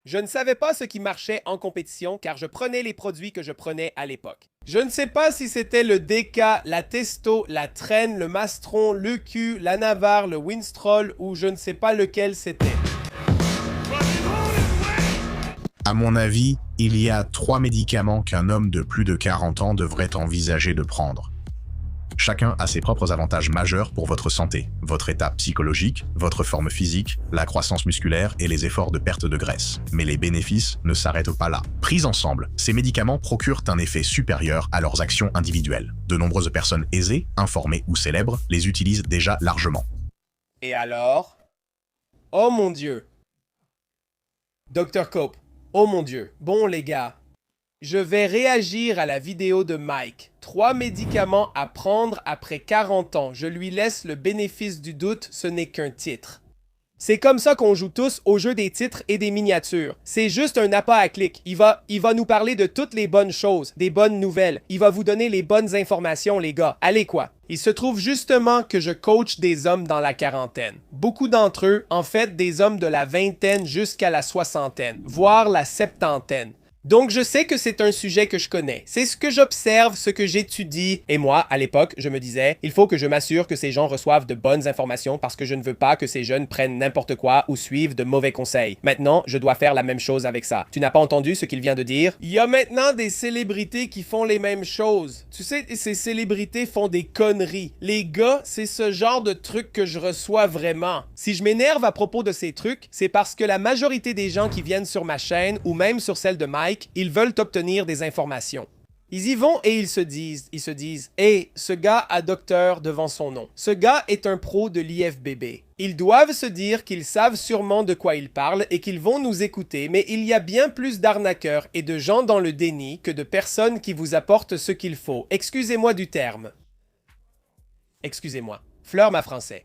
Je ne savais pas ce qui marchait en compétition car je prenais les produits que je prenais à l'époque. Je ne sais pas si c'était le DK, la Testo, la Traîne, le Mastron, le Q, la Navarre, le Winstrol ou je ne sais pas lequel c'était. À mon avis, il y a 3 médicaments qu'un homme de plus de 40 ans devrait envisager de prendre. Chacun a ses propres avantages majeurs pour votre santé, votre état psychologique, votre forme physique, la croissance musculaire et les efforts de perte de graisse. Mais les bénéfices ne s'arrêtent pas là. Pris ensemble, ces médicaments procurent un effet supérieur à leurs actions individuelles. De nombreuses personnes aisées, informées ou célèbres les utilisent déjà largement. Et alors? Oh mon Dieu! Dr. Cope, oh mon Dieu. Bon les gars, je vais réagir à la vidéo de Mike. 3 médicaments à prendre après 40 ans. Je lui laisse le bénéfice du doute, ce n'est qu'un titre. C'est comme ça qu'on joue tous au jeu des titres et des miniatures. C'est juste un appât à clic. Il va nous parler de toutes les bonnes choses, des bonnes nouvelles. Il va vous donner les bonnes informations, les gars. Allez quoi. Il se trouve justement que je coach des hommes dans la quarantaine. Beaucoup d'entre eux, en fait, des hommes de la vingtaine jusqu'à la soixantaine, voire la septantaine. Donc je sais que c'est un sujet que je connais. C'est ce que j'observe, ce que j'étudie. Et moi, à l'époque, je me disais, il faut que je m'assure que ces gens reçoivent de bonnes informations parce que je ne veux pas que ces jeunes prennent n'importe quoi ou suivent de mauvais conseils. Maintenant, je dois faire la même chose avec ça. Tu n'as pas entendu ce qu'il vient de dire? Il y a maintenant des célébrités qui font les mêmes choses. Tu sais, ces célébrités font des conneries. Les gars, c'est ce genre de trucs que je reçois vraiment. Si je m'énerve à propos de ces trucs, c'est parce que la majorité des gens qui viennent sur ma chaîne ou même sur celle de Mike, ils veulent obtenir des informations. Ils y vont et ils se disent, hey, ce gars a docteur devant son nom. Ce gars est un pro de l'IFBB. Ils doivent se dire qu'ils savent sûrement de quoi ils parlent et qu'ils vont nous écouter, mais il y a bien plus d'arnaqueurs et de gens dans le déni que de personnes qui vous apportent ce qu'il faut. Excusez-moi du terme. Excusez-moi. Flamme à français.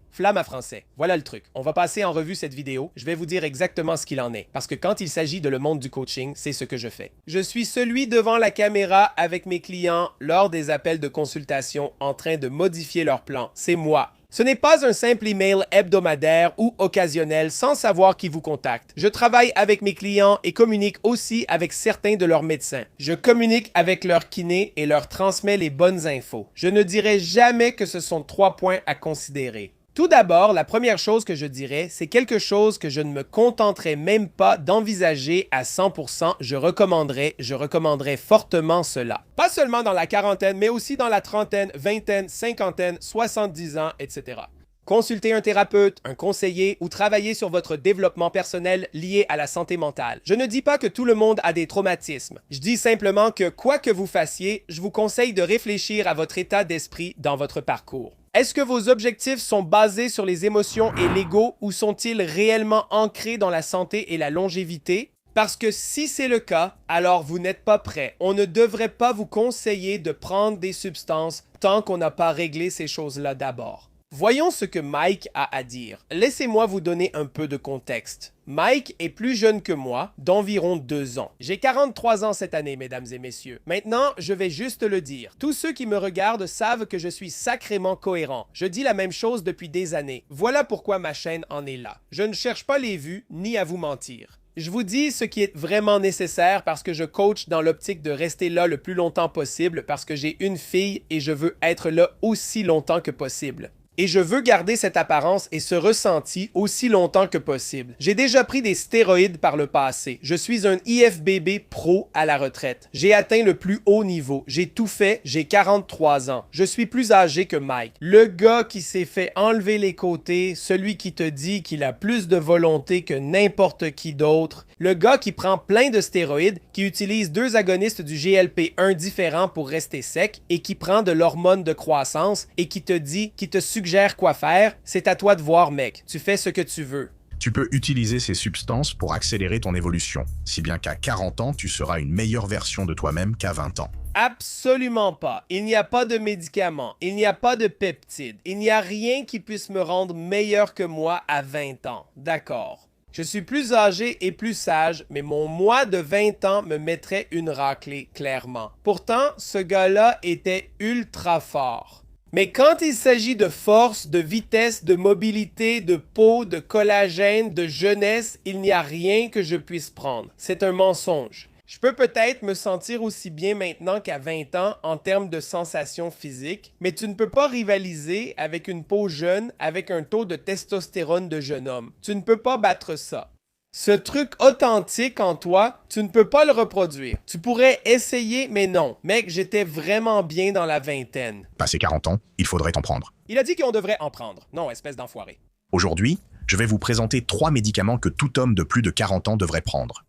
Voilà le truc. On va passer en revue cette vidéo. Je vais vous dire exactement ce qu'il en est. Parce que quand il s'agit de le monde du coaching, c'est ce que je fais. Je suis celui devant la caméra avec mes clients lors des appels de consultation en train de modifier leur plan. C'est moi. Ce n'est pas un simple email hebdomadaire ou occasionnel sans savoir qui vous contacte. Je travaille avec mes clients et communique aussi avec certains de leurs médecins. Je communique avec leurs kinés et leur transmets les bonnes infos. Je ne dirai jamais que ce sont 3 points à considérer. Tout d'abord, la première chose que je dirais, c'est quelque chose que je ne me contenterai même pas d'envisager à 100%. Je recommanderais fortement cela. Pas seulement dans la quarantaine, mais aussi dans la trentaine, vingtaine, cinquantaine, 70 ans, etc. Consulter un thérapeute, un conseiller ou travailler sur votre développement personnel lié à la santé mentale. Je ne dis pas que tout le monde a des traumatismes. Je dis simplement que quoi que vous fassiez, je vous conseille de réfléchir à votre état d'esprit dans votre parcours. Est-ce que vos objectifs sont basés sur les émotions et l'ego ou sont-ils réellement ancrés dans la santé et la longévité? Parce que si c'est le cas, alors vous n'êtes pas prêt. On ne devrait pas vous conseiller de prendre des substances tant qu'on n'a pas réglé ces choses-là d'abord. Voyons ce que Mike a à dire. Laissez-moi vous donner un peu de contexte. Mike est plus jeune que moi, d'environ 2 ans. J'ai 43 ans cette année, mesdames et messieurs. Maintenant, je vais juste le dire. Tous ceux qui me regardent savent que je suis sacrément cohérent. Je dis la même chose depuis des années. Voilà pourquoi ma chaîne en est là. Je ne cherche pas les vues, ni à vous mentir. Je vous dis ce qui est vraiment nécessaire parce que je coach dans l'optique de rester là le plus longtemps possible parce que j'ai une fille et je veux être là aussi longtemps que possible. Et je veux garder cette apparence et ce ressenti aussi longtemps que possible. J'ai déjà pris des stéroïdes par le passé. Je suis un IFBB pro à la retraite. J'ai atteint le plus haut niveau. J'ai tout fait. J'ai 43 ans. Je suis plus âgé que Mike. Le gars qui s'est fait enlever les côtés, celui qui te dit qu'il a plus de volonté que n'importe qui d'autre. Le gars qui prend plein de stéroïdes, qui utilise 2 agonistes du GLP-1 différents pour rester sec et qui prend de l'hormone de croissance et qui te suggère quoi faire, c'est à toi de voir, mec. Tu fais ce que tu veux. Tu peux utiliser ces substances pour accélérer ton évolution, si bien qu'à 40 ans, tu seras une meilleure version de toi-même qu'à 20 ans. Absolument pas. Il n'y a pas de médicaments, il n'y a pas de peptides, il n'y a rien qui puisse me rendre meilleur que moi à 20 ans. D'accord. Je suis plus âgé et plus sage, mais mon moi de 20 ans me mettrait une raclée, clairement. Pourtant, ce gars-là était ultra fort. Mais quand il s'agit de force, de vitesse, de mobilité, de peau, de collagène, de jeunesse, il n'y a rien que je puisse prendre. C'est un mensonge. Je peux peut-être me sentir aussi bien maintenant qu'à 20 ans en termes de sensations physiques, mais tu ne peux pas rivaliser avec une peau jeune avec un taux de testostérone de jeune homme. Tu ne peux pas battre ça. Ce truc authentique en toi, tu ne peux pas le reproduire. Tu pourrais essayer, mais non. Mec, j'étais vraiment bien dans la vingtaine. Passé 40 ans, il faudrait en prendre. Il a dit qu'on devrait en prendre. Non, espèce d'enfoiré. Aujourd'hui, je vais vous présenter 3 médicaments que tout homme de plus de 40 ans devrait prendre.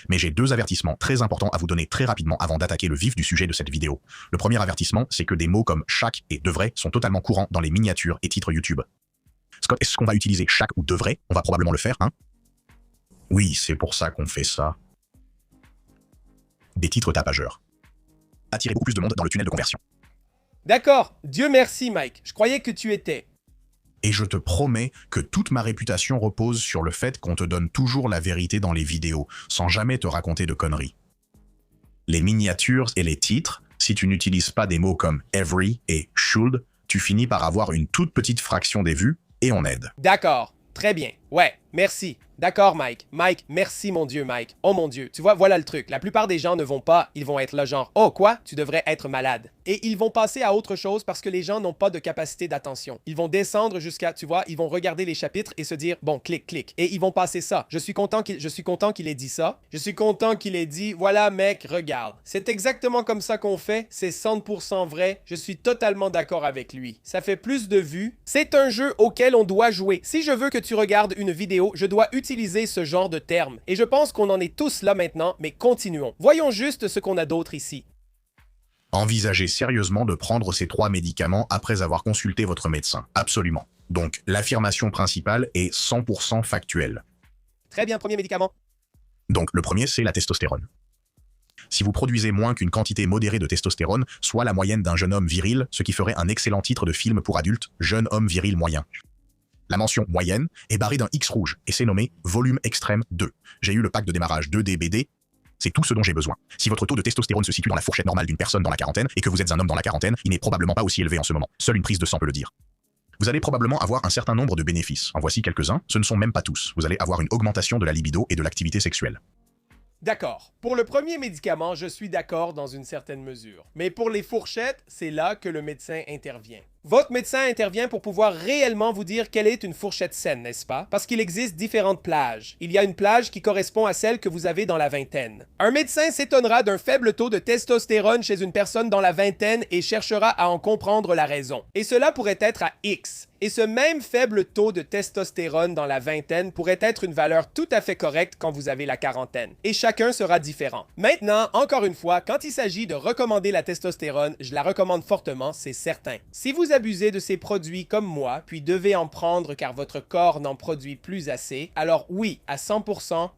Mais j'ai 2 avertissements très importants à vous donner très rapidement avant d'attaquer le vif du sujet de cette vidéo. Le premier avertissement, c'est que des mots comme chaque et devrait sont totalement courants dans les miniatures et titres YouTube. Scott, est-ce qu'on va utiliser chaque ou devrait? On va probablement le faire, hein? Oui, c'est pour ça qu'on fait ça. Des titres tapageurs. Attirez beaucoup plus de monde dans le tunnel de conversion. D'accord. Dieu merci, Mike. Je croyais que tu étais. Et je te promets que toute ma réputation repose sur le fait qu'on te donne toujours la vérité dans les vidéos, sans jamais te raconter de conneries. Les miniatures et les titres, si tu n'utilises pas des mots comme every et should, tu finis par avoir une toute petite fraction des vues et on aide. D'accord. Très bien. Ouais, merci. D'accord, Mike. Mike, merci, mon Dieu, Mike. Oh mon Dieu. Tu vois, voilà le truc. La plupart des gens ne vont pas, ils vont être là genre, oh quoi, tu devrais être malade. Et ils vont passer à autre chose parce que les gens n'ont pas de capacité d'attention. Ils vont descendre jusqu'à, tu vois, ils vont regarder les chapitres et se dire, bon, clic, clic. Et ils vont passer ça. Je suis content qu'il ait dit ça. Je suis content qu'il ait dit, voilà, mec, regarde. C'est exactement comme ça qu'on fait. C'est 100% vrai. Je suis totalement d'accord avec lui. Ça fait plus de vues. C'est un jeu auquel on doit jouer. Si je veux que tu regardes une vidéo, je dois utiliser ce genre de termes. Et je pense qu'on en est tous là maintenant, mais continuons. Voyons juste ce qu'on a d'autre ici. Envisagez sérieusement de prendre ces 3 médicaments après avoir consulté votre médecin. Absolument. Donc, l'affirmation principale est 100% factuelle. Très bien, premier médicament. Donc, le premier, c'est la testostérone. Si vous produisez moins qu'une quantité modérée de testostérone, soit la moyenne d'un jeune homme viril, ce qui ferait un excellent titre de film pour adultes, jeune homme viril moyen. La mention moyenne est barrée d'un X rouge et c'est nommé volume extrême 2. J'ai eu le pack de démarrage 2DBD. C'est tout ce dont j'ai besoin. Si votre taux de testostérone se situe dans la fourchette normale d'une personne dans la quarantaine et que vous êtes un homme dans la quarantaine, il n'est probablement pas aussi élevé en ce moment. Seule une prise de sang peut le dire. Vous allez probablement avoir un certain nombre de bénéfices. En voici quelques-uns, ce ne sont même pas tous. Vous allez avoir une augmentation de la libido et de l'activité sexuelle. D'accord. Pour le premier médicament, je suis d'accord dans une certaine mesure. Mais pour les fourchettes, c'est là que le médecin intervient. Votre médecin intervient pour pouvoir réellement vous dire quelle est une fourchette saine, n'est-ce pas? Parce qu'il existe différentes plages. Il y a une plage qui correspond à celle que vous avez dans la vingtaine. Un médecin s'étonnera d'un faible taux de testostérone chez une personne dans la vingtaine et cherchera à en comprendre la raison. Et cela pourrait être à X. Et ce même faible taux de testostérone dans la vingtaine pourrait être une valeur tout à fait correcte quand vous avez la quarantaine. Et chacun sera différent. Maintenant, encore une fois, quand il s'agit de recommander la testostérone, je la recommande fortement, c'est certain. Si vous abusez de ces produits comme moi, puis devez en prendre car votre corps n'en produit plus assez, alors oui, à 100%,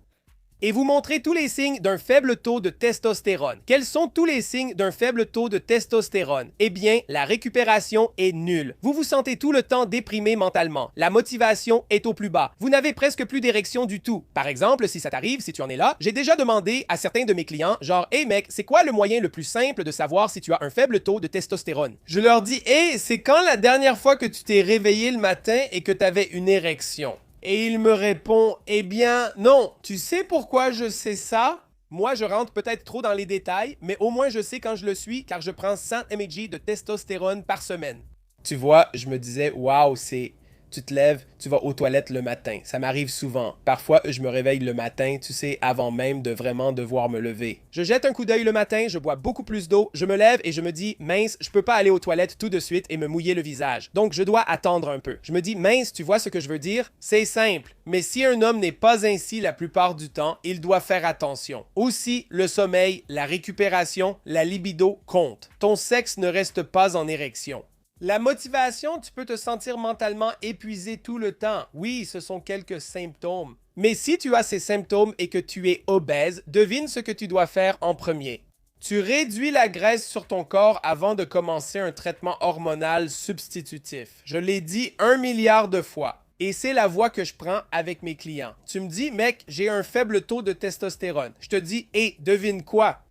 et vous montrez tous les signes d'un faible taux de testostérone. Quels sont tous les signes d'un faible taux de testostérone? Eh bien, la récupération est nulle. Vous vous sentez tout le temps déprimé mentalement. La motivation est au plus bas. Vous n'avez presque plus d'érection du tout. Par exemple, si ça t'arrive, si tu en es là, j'ai déjà demandé à certains de mes clients, genre, « Hey mec, c'est quoi le moyen le plus simple de savoir si tu as un faible taux de testostérone? » Je leur dis, « Hey, c'est quand la dernière fois que tu t'es réveillé le matin et que tu avais une érection? » Et il me répond, eh bien, non. Tu sais pourquoi je sais ça? Moi, je rentre peut-être trop dans les détails, mais au moins je sais quand je le suis, car je prends 100 mg de testostérone par semaine. Tu vois, je me disais, waouh, c'est... Tu te lèves, tu vas aux toilettes le matin. Ça m'arrive souvent. Parfois, je me réveille le matin, tu sais, avant même de vraiment devoir me lever. Je jette un coup d'œil le matin, je bois beaucoup plus d'eau, je me lève et je me dis, mince, je peux pas aller aux toilettes tout de suite et me mouiller le visage. Donc, je dois attendre un peu. Je me dis, mince, tu vois ce que je veux dire? C'est simple. Mais si un homme n'est pas ainsi la plupart du temps, il doit faire attention. Aussi, le sommeil, la récupération, la libido comptent. Ton sexe ne reste pas en érection. La motivation, tu peux te sentir mentalement épuisé tout le temps. Oui, ce sont quelques symptômes. Mais si tu as ces symptômes et que tu es obèse, devine ce que tu dois faire en premier. Tu réduis la graisse sur ton corps avant de commencer un traitement hormonal substitutif. Je l'ai dit 1 milliard de fois. Et c'est la voie que je prends avec mes clients. Tu me dis, mec, j'ai un faible taux de testostérone. Je te dis, hé, devine quoi?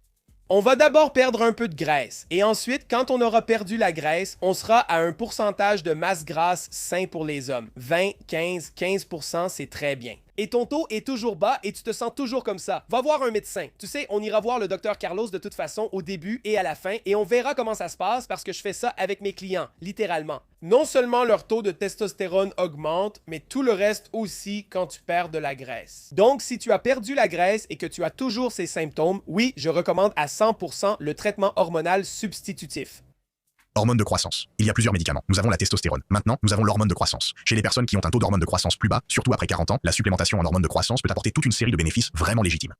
On va d'abord perdre un peu de graisse et ensuite, quand on aura perdu la graisse, on sera à un pourcentage de masse grasse sain pour les hommes. 20, 15, 15%, c'est très bien. Et ton taux est toujours bas et tu te sens toujours comme ça. Va voir un médecin. Tu sais, on ira voir le docteur Carlos de toute façon au début et à la fin et on verra comment ça se passe parce que je fais ça avec mes clients, littéralement. Non seulement leur taux de testostérone augmente, mais tout le reste aussi quand tu perds de la graisse. Donc, si tu as perdu la graisse et que tu as toujours ces symptômes, oui, je recommande à 100% le traitement hormonal substitutif. Hormone de croissance. Il y a plusieurs médicaments. Nous avons la testostérone. Maintenant, nous avons l'hormone de croissance. Chez les personnes qui ont un taux d'hormone de croissance plus bas, surtout après 40 ans, la supplémentation en hormone de croissance peut apporter toute une série de bénéfices vraiment légitimes.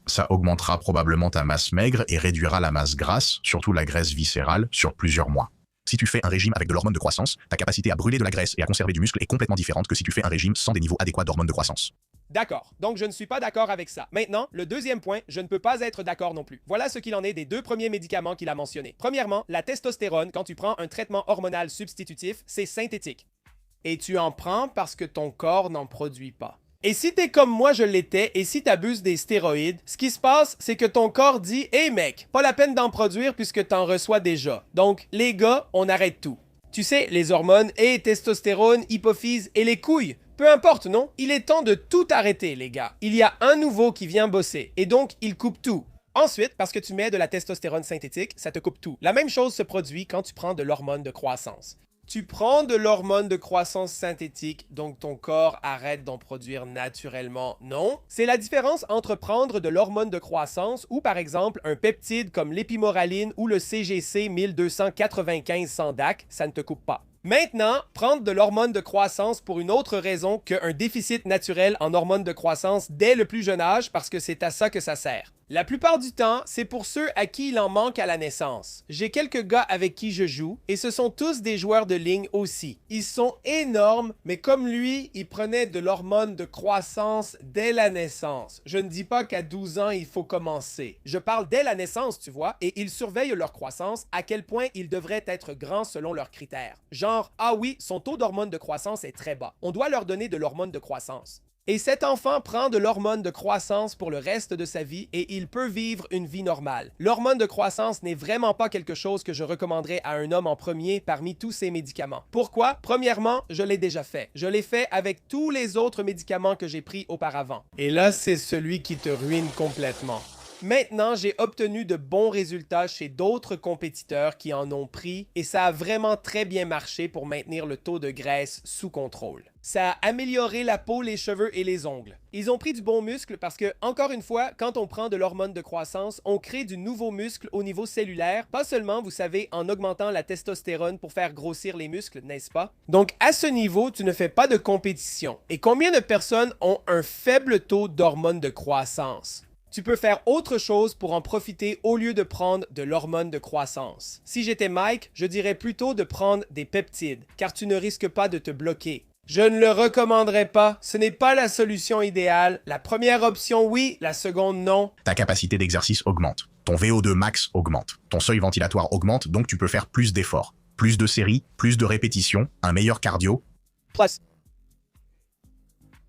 Ça augmentera probablement ta masse maigre et réduira la masse grasse, surtout la graisse viscérale, sur plusieurs mois. Si tu fais un régime avec de l'hormone de croissance, ta capacité à brûler de la graisse et à conserver du muscle est complètement différente que si tu fais un régime sans des niveaux adéquats d'hormone de croissance. D'accord, donc je ne suis pas d'accord avec ça. Maintenant, le deuxième point, je ne peux pas être d'accord non plus. Voilà ce qu'il en est des deux premiers médicaments qu'il a mentionnés. Premièrement, la testostérone, quand tu prends un traitement hormonal substitutif, c'est synthétique. Et tu en prends parce que ton corps n'en produit pas. Et si t'es comme moi je l'étais et si t'abuses des stéroïdes, ce qui se passe, c'est que ton corps dit « Hey mec, pas la peine d'en produire puisque t'en reçois déjà. Donc, les gars, on arrête tout. » Tu sais, les hormones et testostérone, hypophyse et les couilles. Peu importe, non? Il est temps de tout arrêter, les gars. Il y a un nouveau qui vient bosser, et donc il coupe tout. Ensuite, parce que tu mets de la testostérone synthétique, ça te coupe tout. La même chose se produit quand tu prends de l'hormone de croissance. Tu prends de l'hormone de croissance synthétique, donc ton corps arrête d'en produire naturellement. Non. C'est la différence entre prendre de l'hormone de croissance ou par exemple un peptide comme l'épimoraline ou le CGC 1295 sans DAC, ça ne te coupe pas. Maintenant, prendre de l'hormone de croissance pour une autre raison qu'un déficit naturel en hormone de croissance dès le plus jeune âge parce que c'est à ça que ça sert. La plupart du temps, c'est pour ceux à qui il en manque à la naissance. J'ai quelques gars avec qui je joue et ce sont tous des joueurs de ligne aussi. Ils sont énormes, mais comme lui, il prenait de l'hormone de croissance dès la naissance. Je ne dis pas qu'à 12 ans, il faut commencer. Je parle dès la naissance, tu vois, et ils surveillent leur croissance, à quel point ils devraient être grands selon leurs critères. Genre, ah oui, son taux d'hormone de croissance est très bas. On doit leur donner de l'hormone de croissance. Et cet enfant prend de l'hormone de croissance pour le reste de sa vie et il peut vivre une vie normale. L'hormone de croissance n'est vraiment pas quelque chose que je recommanderais à un homme en premier parmi tous ces médicaments. Pourquoi? Premièrement, je l'ai déjà fait. Je l'ai fait avec tous les autres médicaments que j'ai pris auparavant. Et là, c'est celui qui te ruine complètement. Maintenant, j'ai obtenu de bons résultats chez d'autres compétiteurs qui en ont pris et ça a vraiment très bien marché pour maintenir le taux de graisse sous contrôle. Ça a amélioré la peau, les cheveux et les ongles. Ils ont pris du bon muscle parce que, encore une fois, quand on prend de l'hormone de croissance, on crée du nouveau muscle au niveau cellulaire, pas seulement, vous savez, en augmentant la testostérone pour faire grossir les muscles, n'est-ce pas? Donc, à ce niveau, tu ne fais pas de compétition. Et combien de personnes ont un faible taux d'hormone de croissance? Tu peux faire autre chose pour en profiter au lieu de prendre de l'hormone de croissance. Si j'étais Mike, je dirais plutôt de prendre des peptides, car tu ne risques pas de te bloquer. Je ne le recommanderais pas, ce n'est pas la solution idéale. La première option, oui, la seconde, non. Ta capacité d'exercice augmente. Ton VO2 max augmente. Ton seuil ventilatoire augmente, donc tu peux faire plus d'efforts. Plus de séries, plus de répétitions, un meilleur cardio.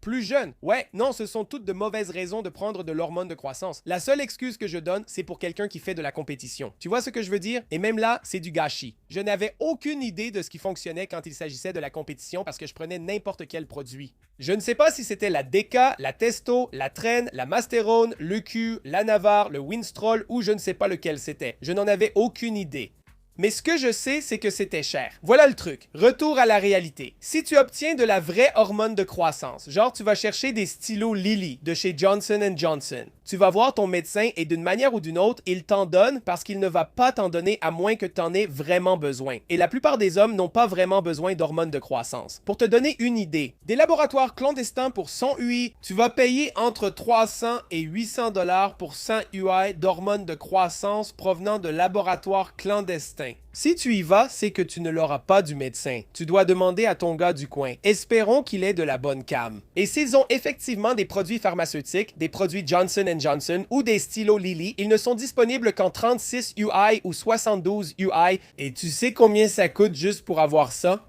Plus jeune. Ouais, non, ce sont toutes de mauvaises raisons de prendre de l'hormone de croissance. La seule excuse que je donne, c'est pour quelqu'un qui fait de la compétition. Tu vois ce que je veux dire? Et même là, c'est du gâchis. Je n'avais aucune idée de ce qui fonctionnait quand il s'agissait de la compétition parce que je prenais n'importe quel produit. Je ne sais pas si c'était la Deca, la Testo, la Tren, la Masterone, le Q, la Navarre, le Winstrol ou je ne sais pas lequel c'était. Je n'en avais aucune idée. Mais ce que je sais, c'est que c'était cher. Voilà le truc. Retour à la réalité. Si tu obtiens de la vraie hormone de croissance, genre tu vas chercher des stylos Lilly de chez Johnson & Johnson, tu vas voir ton médecin et d'une manière ou d'une autre, il t'en donne parce qu'il ne va pas t'en donner à moins que tu en aies vraiment besoin. Et la plupart des hommes n'ont pas vraiment besoin d'hormones de croissance. Pour te donner une idée, des laboratoires clandestins pour 100 UI, tu vas payer entre 300 et 800 $ pour 100 UI d'hormones de croissance provenant de laboratoires clandestins. Si tu y vas, c'est que tu ne l'auras pas du médecin. Tu dois demander à ton gars du coin. Espérons qu'il ait de la bonne cam. Et s'ils ont effectivement des produits pharmaceutiques, des produits Johnson & Johnson ou des stylos Lilly, ils ne sont disponibles qu'en 36 UI ou 72 UI. Et tu sais combien ça coûte juste pour avoir ça?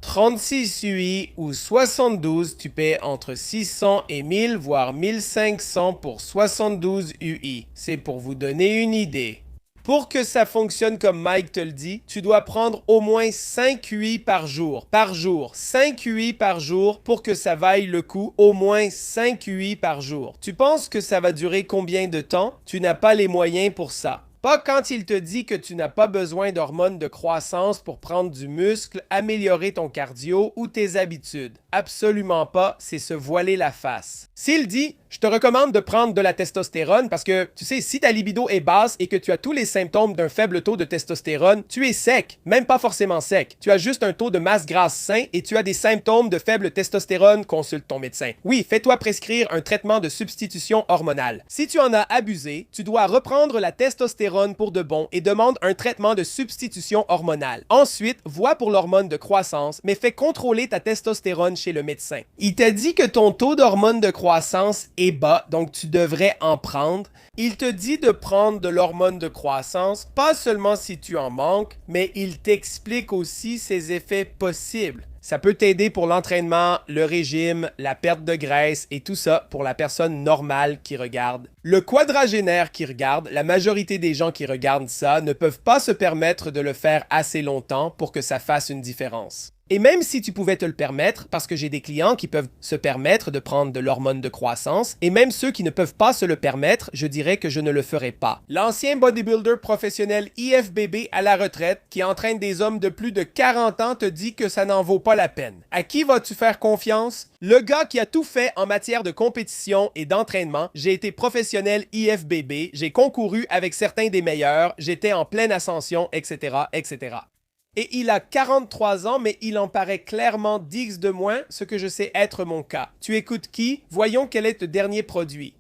36 UI ou 72, tu paies entre 600 et 1000, voire 1500 pour 72 UI. C'est pour vous donner une idée. Pour que ça fonctionne comme Mike te le dit, tu dois prendre au moins 5 UI par jour. Par jour. 5 UI par jour pour que ça vaille le coup. Au moins 5 UI par jour. Tu penses que ça va durer combien de temps? Tu n'as pas les moyens pour ça. Pas quand il te dit que tu n'as pas besoin d'hormones de croissance pour prendre du muscle, améliorer ton cardio ou tes habitudes. Absolument pas, c'est se voiler la face. S'il dit « Je te recommande de prendre de la testostérone parce que, tu sais, si ta libido est basse et que tu as tous les symptômes d'un faible taux de testostérone, tu es sec, même pas forcément sec. Tu as juste un taux de masse grasse sain et tu as des symptômes de faible testostérone, consulte ton médecin. Oui, fais-toi prescrire un traitement de substitution hormonale. Si tu en as abusé, tu dois reprendre la testostérone pour de bon et demande un traitement de substitution hormonale. Ensuite, vois pour l'hormone de croissance, mais fais contrôler ta testostérone chez le médecin. Il t'a dit que ton taux d'hormone de croissance est bas, donc tu devrais en prendre. Il te dit de prendre de l'hormone de croissance, pas seulement si tu en manques, mais il t'explique aussi ses effets possibles. Ça peut t'aider pour l'entraînement, le régime, la perte de graisse et tout ça pour la personne normale qui regarde. Le quadragénaire qui regarde, la majorité des gens qui regardent ça ne peuvent pas se permettre de le faire assez longtemps pour que ça fasse une différence. Et même si tu pouvais te le permettre, parce que j'ai des clients qui peuvent se permettre de prendre de l'hormone de croissance, et même ceux qui ne peuvent pas se le permettre, je dirais que je ne le ferai pas. L'ancien bodybuilder professionnel IFBB à la retraite, qui entraîne des hommes de plus de 40 ans, te dit que ça n'en vaut pas la peine. À qui vas-tu faire confiance? Le gars qui a tout fait en matière de compétition et d'entraînement, j'ai été professionnel IFBB, j'ai concouru avec certains des meilleurs, j'étais en pleine ascension, etc., etc. Et il a 43 ans, mais il en paraît clairement 10 de moins, ce que je sais être mon cas. Tu écoutes qui? Voyons quel est le dernier produit.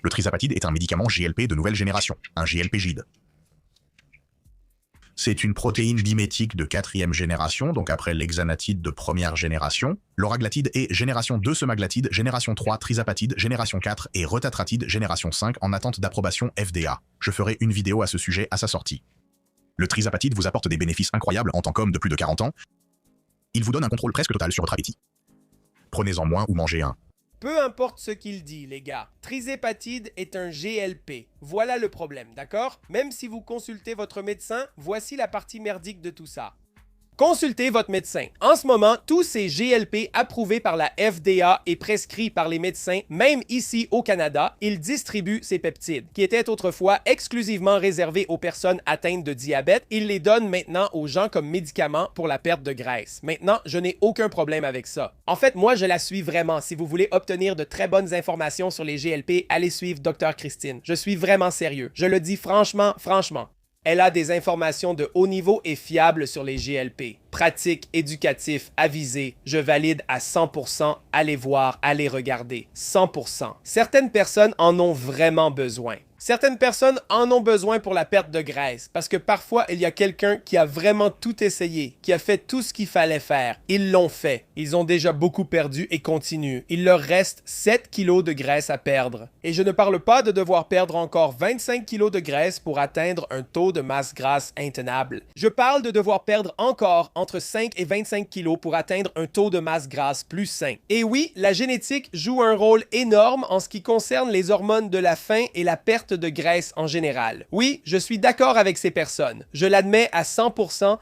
Le trizapatide est un médicament GLP de nouvelle génération, un GLP-GID. C'est une protéine dimétique de 4e génération, donc après l'hexanatide de première génération, l'oraglatide est génération 2 semaglutide, génération 3 trizapatide, génération 4 et retatratide, génération 5 en attente d'approbation FDA. Je ferai une vidéo à ce sujet à sa sortie. Le trizapatide vous apporte des bénéfices incroyables en tant qu'homme de plus de 40 ans. Il vous donne un contrôle presque total sur votre appétit. Prenez-en moins ou mangez un. Peu importe ce qu'il dit, les gars. Trizapatide est un GLP. Voilà le problème, d'accord? Même si vous consultez votre médecin, voici la partie merdique de tout ça. Consultez votre médecin. En ce moment, tous ces GLP approuvés par la FDA et prescrits par les médecins, même ici au Canada, ils distribuent ces peptides, qui étaient autrefois exclusivement réservés aux personnes atteintes de diabète. Ils les donnent maintenant aux gens comme médicaments pour la perte de graisse. Maintenant, je n'ai aucun problème avec ça. En fait, moi, je la suis vraiment. Si vous voulez obtenir de très bonnes informations sur les GLP, allez suivre Dr. Christine. Je suis vraiment sérieux. Je le dis franchement. Elle a des informations de haut niveau et fiables sur les GLP. Pratique, éducatif, avisé, je valide à 100%, allez voir, allez regarder, 100%. Certaines personnes en ont vraiment besoin. Certaines personnes en ont besoin pour la perte de graisse, parce que parfois, il y a quelqu'un qui a vraiment tout essayé, qui a fait tout ce qu'il fallait faire. Ils l'ont fait. Ils ont déjà beaucoup perdu et continuent. Il leur reste 7 kilos de graisse à perdre. Et je ne parle pas de devoir perdre encore 25 kilos de graisse pour atteindre un taux de masse grasse intenable. Je parle de devoir perdre encore entre 5 et 25 kilos pour atteindre un taux de masse grasse plus sain. Et oui, la génétique joue un rôle énorme en ce qui concerne les hormones de la faim et la perte de graisse en général. Oui, je suis d'accord avec ces personnes. Je l'admets à 100%.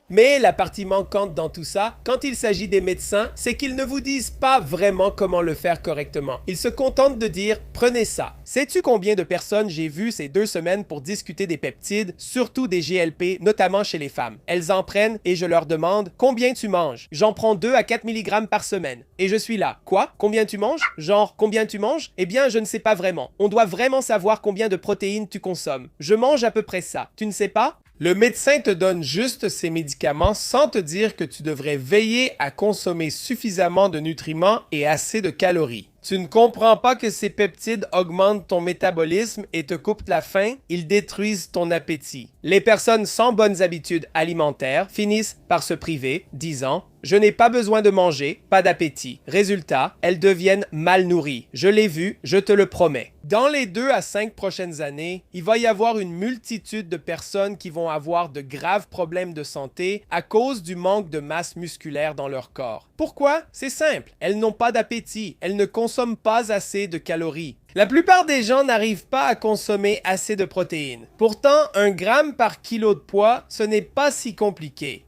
Mais la partie manquante dans tout ça, quand il s'agit des médecins, c'est qu'ils ne vous disent pas vraiment comment le faire correctement. Ils se contentent de dire « prenez ça ». Sais-tu combien de personnes j'ai vues ces 2 semaines pour discuter des peptides, surtout des GLP, notamment chez les femmes? Elles en prennent et je leur demande « combien tu manges ?» J'en prends 2 à 4 mg par semaine. Et je suis là. Quoi? Combien tu manges? Genre, combien tu manges? Eh bien, je ne sais pas vraiment. On doit vraiment savoir combien de protéines tu consommes. Je mange à peu près ça. Tu ne sais pas? Le médecin te donne juste ces médicaments sans te dire que tu devrais veiller à consommer suffisamment de nutriments et assez de calories. Tu ne comprends pas que ces peptides augmentent ton métabolisme et te coupent la faim, ils détruisent ton appétit. Les personnes sans bonnes habitudes alimentaires finissent par se priver, disant « Je n'ai pas besoin de manger, pas d'appétit ». Résultat, elles deviennent mal nourries. Je l'ai vu, je te le promets. Dans les 2 à 5 prochaines années, il va y avoir une multitude de personnes qui vont avoir de graves problèmes de santé à cause du manque de masse musculaire dans leur corps. Pourquoi? C'est simple. Elles n'ont pas d'appétit, elles ne consomment consomme pas assez de calories. La plupart des gens n'arrivent pas à consommer assez de protéines. Pourtant, 1 gramme par kilo de poids, ce n'est pas si compliqué.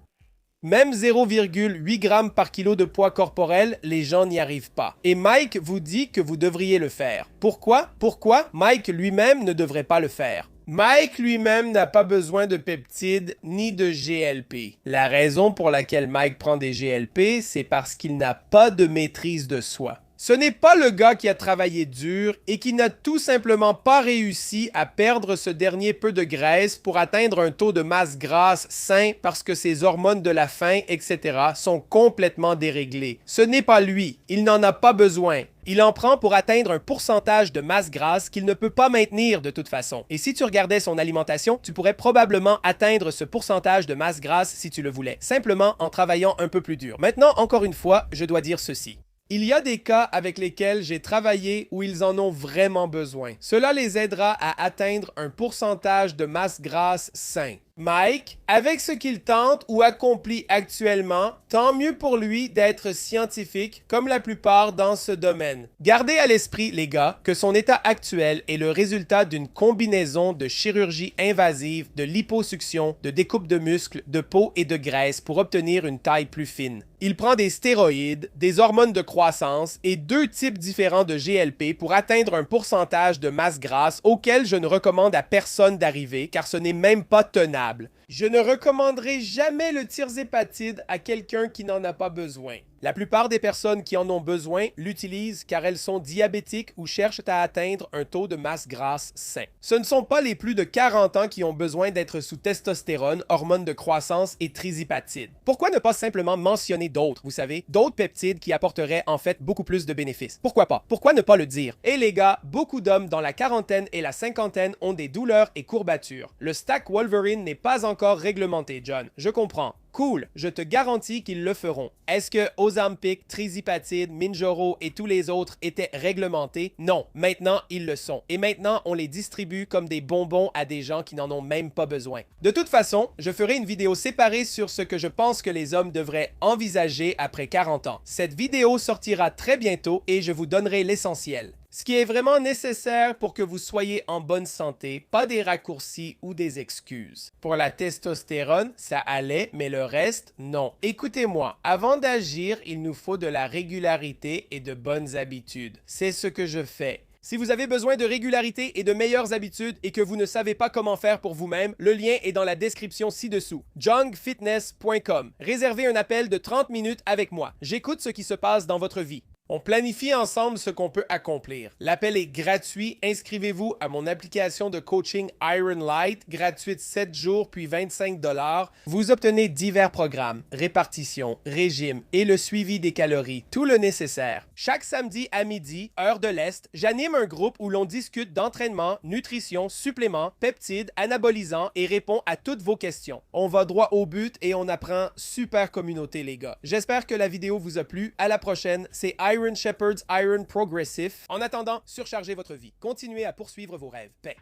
Même 0,8 grammes par kilo de poids corporel, les gens n'y arrivent pas. Et Mike vous dit que vous devriez le faire. Pourquoi? Pourquoi Mike lui-même ne devrait pas le faire? Mike lui-même n'a pas besoin de peptides ni de GLP. La raison pour laquelle Mike prend des GLP, c'est parce qu'il n'a pas de maîtrise de soi. Ce n'est pas le gars qui a travaillé dur et qui n'a tout simplement pas réussi à perdre ce dernier peu de graisse pour atteindre un taux de masse grasse sain parce que ses hormones de la faim, etc. sont complètement déréglées. Ce n'est pas lui, il n'en a pas besoin. Il en prend pour atteindre un pourcentage de masse grasse qu'il ne peut pas maintenir de toute façon. Et si tu regardais son alimentation, tu pourrais probablement atteindre ce pourcentage de masse grasse si tu le voulais, simplement en travaillant un peu plus dur. Maintenant, encore une fois, je dois dire ceci. Il y a des cas avec lesquels j'ai travaillé où ils en ont vraiment besoin. Cela les aidera à atteindre un pourcentage de masse grasse sain. Mike, avec ce qu'il tente ou accomplit actuellement, tant mieux pour lui d'être scientifique comme la plupart dans ce domaine. Gardez à l'esprit, les gars, que son état actuel est le résultat d'une combinaison de chirurgie invasive, de liposuction, de découpe de muscles, de peau et de graisse pour obtenir une taille plus fine. Il prend des stéroïdes, des hormones de croissance et 2 types différents de GLP pour atteindre un pourcentage de masse grasse auquel je ne recommande à personne d'arriver car ce n'est même pas tenable. Je ne recommanderai jamais le tirzépatide à quelqu'un qui n'en a pas besoin. La plupart des personnes qui en ont besoin l'utilisent car elles sont diabétiques ou cherchent à atteindre un taux de masse grasse sain. Ce ne sont pas les plus de 40 ans qui ont besoin d'être sous testostérone, hormones de croissance et trizipatide. Pourquoi ne pas simplement mentionner d'autres, vous savez, d'autres peptides qui apporteraient en fait beaucoup plus de bénéfices? Pourquoi pas? Pourquoi ne pas le dire? Et les gars, beaucoup d'hommes dans la quarantaine et la cinquantaine ont des douleurs et courbatures. Le stack Wolverine n'est pas encore réglementé, John. Je comprends. Cool, je te garantis qu'ils le feront. Est-ce que Ozempic, Trizipatide, Minjoro et tous les autres étaient réglementés? Non, maintenant ils le sont. Et maintenant on les distribue comme des bonbons à des gens qui n'en ont même pas besoin. De toute façon, je ferai une vidéo séparée sur ce que je pense que les hommes devraient envisager après 40 ans. Cette vidéo sortira très bientôt et je vous donnerai l'essentiel. Ce qui est vraiment nécessaire pour que vous soyez en bonne santé, pas des raccourcis ou des excuses. Pour la testostérone, ça allait, mais le reste, non. Écoutez-moi, avant d'agir, il nous faut de la régularité et de bonnes habitudes. C'est ce que je fais. Si vous avez besoin de régularité et de meilleures habitudes et que vous ne savez pas comment faire pour vous-même, le lien est dans la description ci-dessous. jongfitness.com. Réservez un appel de 30 minutes avec moi. J'écoute ce qui se passe dans votre vie. On planifie ensemble ce qu'on peut accomplir. L'appel est gratuit. Inscrivez-vous à mon application de coaching Iron Light, gratuite 7 jours puis 25 $. Vous obtenez divers programmes, répartition, régime et le suivi des calories, tout le nécessaire. Chaque samedi à midi, heure de l'Est, j'anime un groupe où l'on discute d'entraînement, nutrition, suppléments, peptides, anabolisants et répond à toutes vos questions. On va droit au but et on apprend super communauté, les gars. J'espère que la vidéo vous a plu. À la prochaine, c'est Iron Shepherd's Iron Progressive. En attendant, surchargez votre vie. Continuez à poursuivre vos rêves. Paix.